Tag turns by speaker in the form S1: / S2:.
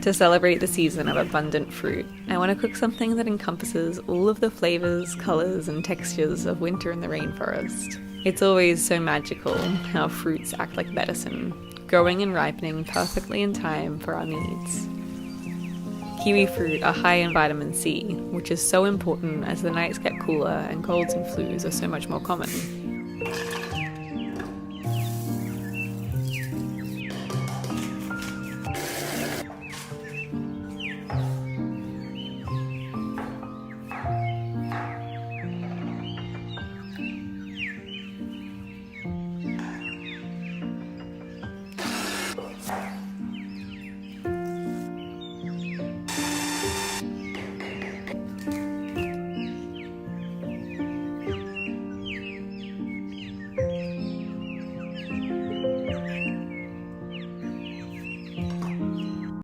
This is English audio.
S1: To celebrate the season of abundant fruit, I want to cook something that encompasses all of the flavors, colors, and textures of winter in the rainforest. It's always so magical how fruits act like medicine, growing and ripening perfectly in time for our needs. Kiwi fruit are high in vitamin C, which is so important as the nights get cooler and colds and flus are so much more common.